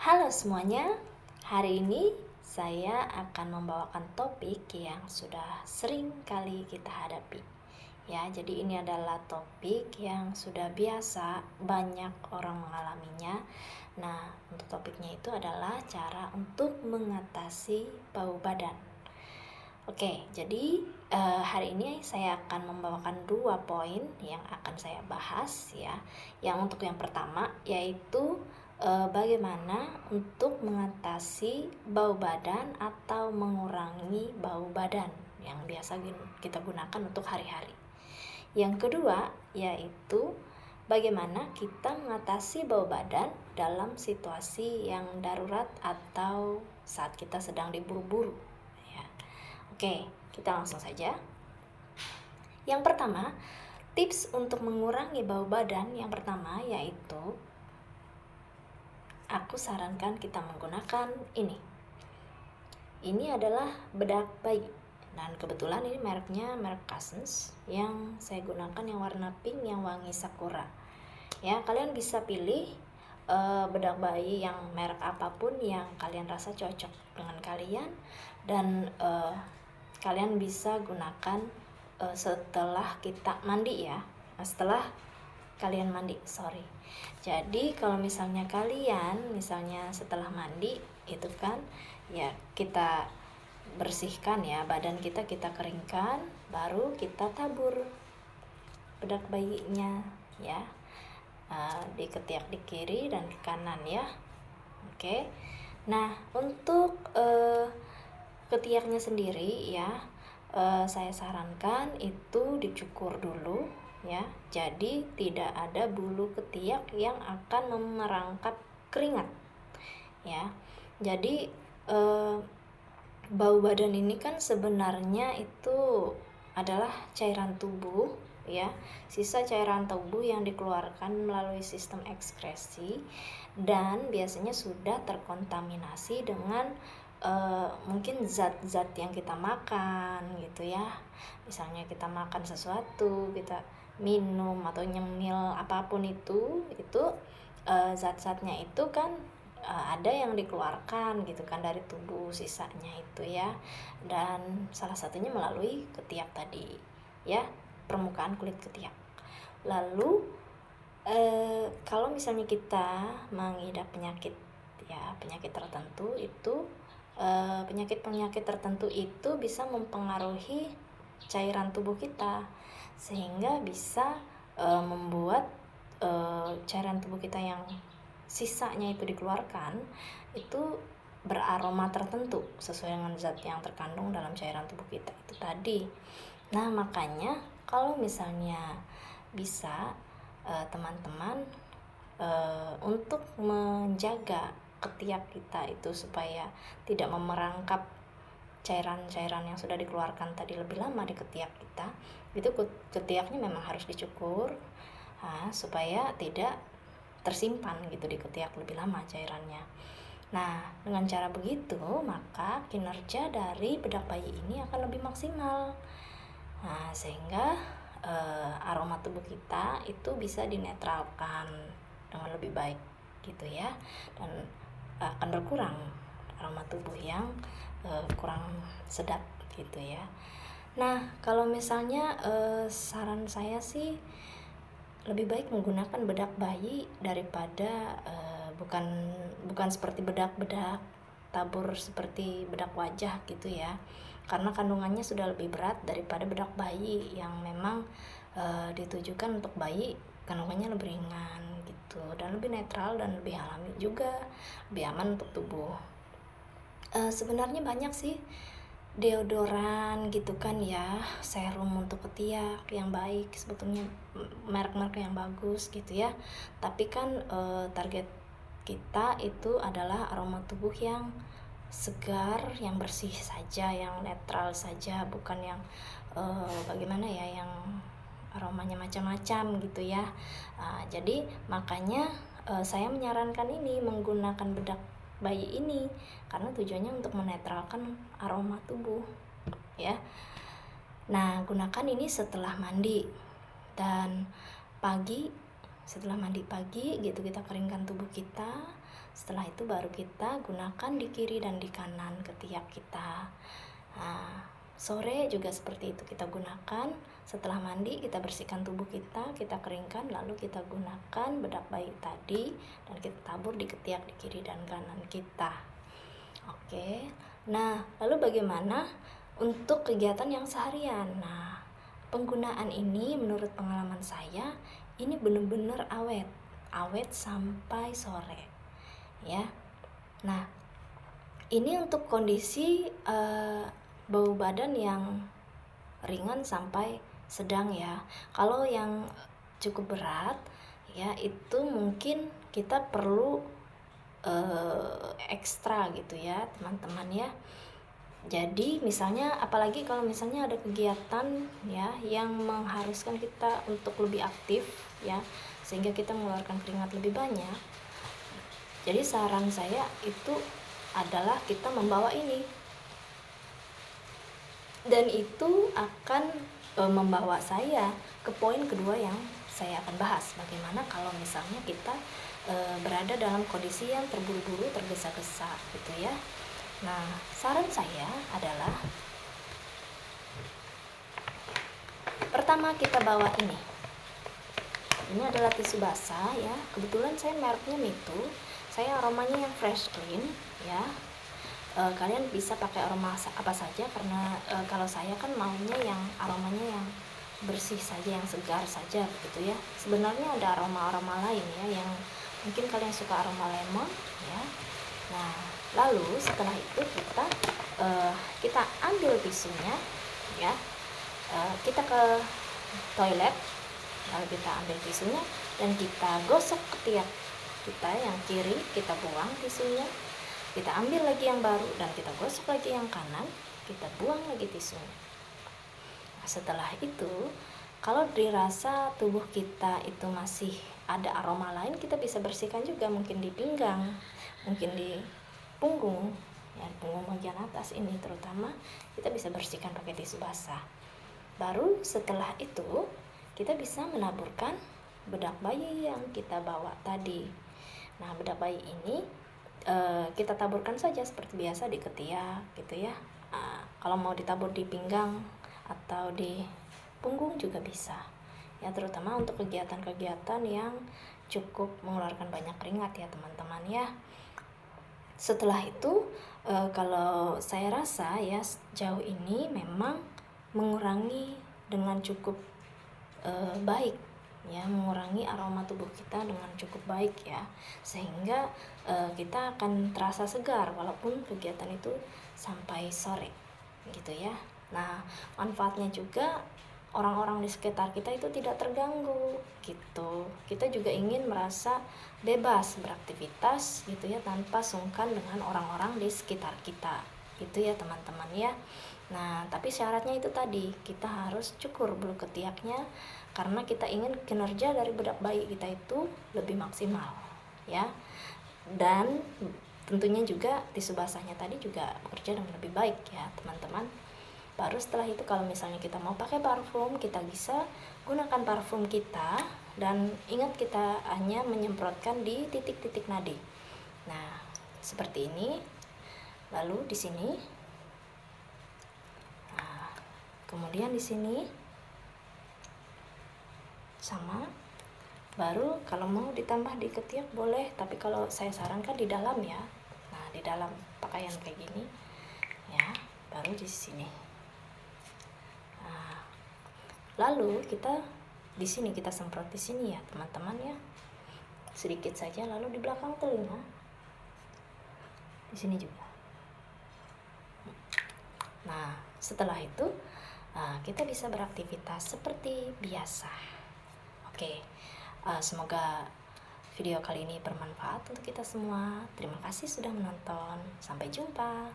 Halo semuanya, hari ini saya akan membawakan topik yang sudah sering kali kita hadapi. Ya, jadi ini adalah topik yang sudah biasa banyak orang mengalaminya. Nah, untuk topiknya itu adalah cara untuk mengatasi bau badan. Oke, jadi hari ini saya akan membawakan 2 poin yang akan saya bahas ya. Yang untuk yang pertama yaitu bagaimana untuk mengatasi bau badan atau mengurangi bau badan yang biasa kita gunakan untuk hari-hari. Yang kedua yaitu bagaimana kita mengatasi bau badan dalam situasi yang darurat atau saat kita sedang diburu-buru. Oke, kita langsung saja. Yang pertama, tips untuk mengurangi bau badan yang pertama yaitu aku sarankan kita menggunakan ini. Ini adalah bedak bayi. Dan kebetulan ini merek Cousins yang saya gunakan yang warna pink yang wangi sakura. Ya, kalian bisa pilih bedak bayi yang merek apapun yang kalian rasa cocok dengan kalian dan kalian bisa gunakan setelah kita mandi ya. Setelah kalian mandi, jadi kalau misalnya kalian setelah mandi itu kan ya kita bersihkan ya badan kita keringkan, baru kita tabur bedak bayinya ya, di ketiak di kiri dan di kanan ya. Oke, nah untuk ketiaknya sendiri ya, saya sarankan itu dicukur dulu ya, jadi tidak ada bulu ketiak yang akan merangkap keringat ya. Jadi bau badan ini kan sebenarnya itu adalah cairan tubuh ya, sisa cairan tubuh yang dikeluarkan melalui sistem ekskresi dan biasanya sudah terkontaminasi dengan mungkin zat-zat yang kita makan gitu ya. Misalnya kita makan sesuatu, kita minum atau nyemil apapun itu zat-zatnya itu kan ada yang dikeluarkan gitu kan dari tubuh sisanya itu ya, dan salah satunya melalui ketiak tadi ya, permukaan kulit ketiak. Lalu kalau misalnya kita mengidap penyakit tertentu itu penyakit tertentu itu bisa mempengaruhi cairan tubuh kita sehingga bisa membuat cairan tubuh kita yang sisanya itu dikeluarkan itu beraroma tertentu sesuai dengan zat yang terkandung dalam cairan tubuh kita itu tadi. Nah, makanya kalau misalnya bisa teman-teman untuk menjaga ketiak kita itu supaya tidak memerangkap cairan-cairan yang sudah dikeluarkan tadi lebih lama di ketiak kita, itu ketiaknya memang harus dicukur supaya tidak tersimpan gitu di ketiak lebih lama cairannya. Nah, dengan cara begitu maka kinerja dari bedak bayi ini akan lebih maksimal. Nah, sehingga aroma tubuh kita itu bisa dinetralkan dengan lebih baik gitu ya, dan akan berkurang aroma tubuh yang kurang sedap gitu ya. Nah, kalau misalnya saran saya sih lebih baik menggunakan bedak bayi daripada bukan seperti bedak tabur seperti bedak wajah gitu ya, karena kandungannya sudah lebih berat daripada bedak bayi yang memang ditujukan untuk bayi, kandungannya lebih ringan gitu dan lebih netral dan lebih alami juga, lebih aman untuk tubuh. Sebenarnya banyak sih deodoran gitu kan ya, serum untuk ketiak yang baik, sebetulnya merek-merek yang bagus gitu ya, tapi kan target kita itu adalah aroma tubuh yang segar, yang bersih saja, yang netral saja, bukan yang bagaimana ya, yang aromanya macam-macam gitu ya. Jadi makanya saya menyarankan ini menggunakan bedak bayi ini karena tujuannya untuk menetralkan aroma tubuh ya. Nah, gunakan ini setelah mandi dan setelah mandi pagi gitu, kita keringkan tubuh kita, Setelah itu baru kita gunakan di kiri dan di kanan ketiak kita. Nah, sore juga seperti itu kita gunakan. Setelah mandi kita bersihkan tubuh kita keringkan, lalu kita gunakan bedak bayi tadi dan kita tabur di ketiak di kiri dan kanan kita. Oke. Nah, lalu bagaimana untuk kegiatan yang seharian? Nah, penggunaan ini menurut pengalaman saya ini benar-benar awet sampai sore, ya. Nah, ini untuk kondisi bau badan yang ringan sampai sedang ya. Kalau yang cukup berat ya, itu mungkin kita perlu ekstra gitu ya teman-teman ya. Jadi misalnya apalagi kalau misalnya ada kegiatan ya yang mengharuskan kita untuk lebih aktif ya, sehingga kita mengeluarkan keringat lebih banyak. Jadi saran saya itu adalah kita membawa ini. Dan itu akan membawa saya ke poin kedua yang saya akan bahas. Bagaimana kalau misalnya kita berada dalam kondisi yang terburu-buru, tergesa-gesa gitu ya. Nah, saran saya adalah pertama kita bawa ini. Ini adalah tisu basah ya. Kebetulan saya mereknya Mitu. Saya aromanya yang fresh clean ya. Kalian bisa pakai aroma apa saja karena kalau saya kan maunya yang aromanya yang bersih saja, yang segar saja begitu ya. Sebenarnya ada aroma-aroma lain ya yang mungkin kalian suka aroma lemon ya. Nah, lalu setelah itu kita ambil tisunya ya. Kita ke toilet, lalu kita ambil tisunya dan kita gosok ketiak kita yang kiri, kita buang tisunya, kita ambil lagi yang baru dan kita gosok lagi yang kanan, kita buang lagi tisunya. Nah, setelah itu kalau dirasa tubuh kita itu masih ada aroma lain, kita bisa bersihkan juga, mungkin di pinggang, mungkin di punggung ya, punggung bagian atas ini terutama kita bisa bersihkan pakai tisu basah. Baru setelah itu kita bisa menaburkan bedak bayi yang kita bawa tadi. Nah, bedak bayi ini kita taburkan saja seperti biasa di ketiak gitu ya. Kalau mau ditabur di pinggang atau di punggung juga bisa ya, terutama untuk kegiatan-kegiatan yang cukup mengeluarkan banyak keringat ya teman-teman ya. Setelah itu kalau saya rasa ya sejauh ini memang mengurangi dengan cukup baik ya, mengurangi aroma tubuh kita dengan cukup baik ya, sehingga kita akan terasa segar walaupun kegiatan itu sampai sore gitu ya. Nah, manfaatnya juga orang-orang di sekitar kita itu tidak terganggu gitu. Kita juga ingin merasa bebas beraktivitas gitu ya, tanpa sungkan dengan orang-orang di sekitar kita gitu ya teman-teman ya. Nah, tapi syaratnya itu tadi, kita harus cukur bulu ketiaknya karena kita ingin kinerja dari bedak bayi kita itu lebih maksimal ya. Dan tentunya juga tisu basahnya tadi juga bekerja dengan lebih baik ya teman-teman. Baru setelah itu kalau misalnya kita mau pakai parfum, kita bisa gunakan parfum kita dan ingat kita hanya menyemprotkan di titik-titik nadi. Nah, seperti ini. Lalu di sini, nah, kemudian di sini sama. Baru kalau mau ditambah di ketiak boleh, tapi kalau saya sarankan di dalam ya. Nah, di dalam pakaian kayak gini ya, baru di sini. Nah, lalu kita di sini kita semprot di sini ya teman-teman ya, sedikit saja. Lalu di belakang telinga, di sini juga. Nah, setelah itu kita bisa beraktivitas seperti biasa. Oke, semoga video kali ini bermanfaat untuk kita semua. Terima kasih sudah menonton. Sampai jumpa.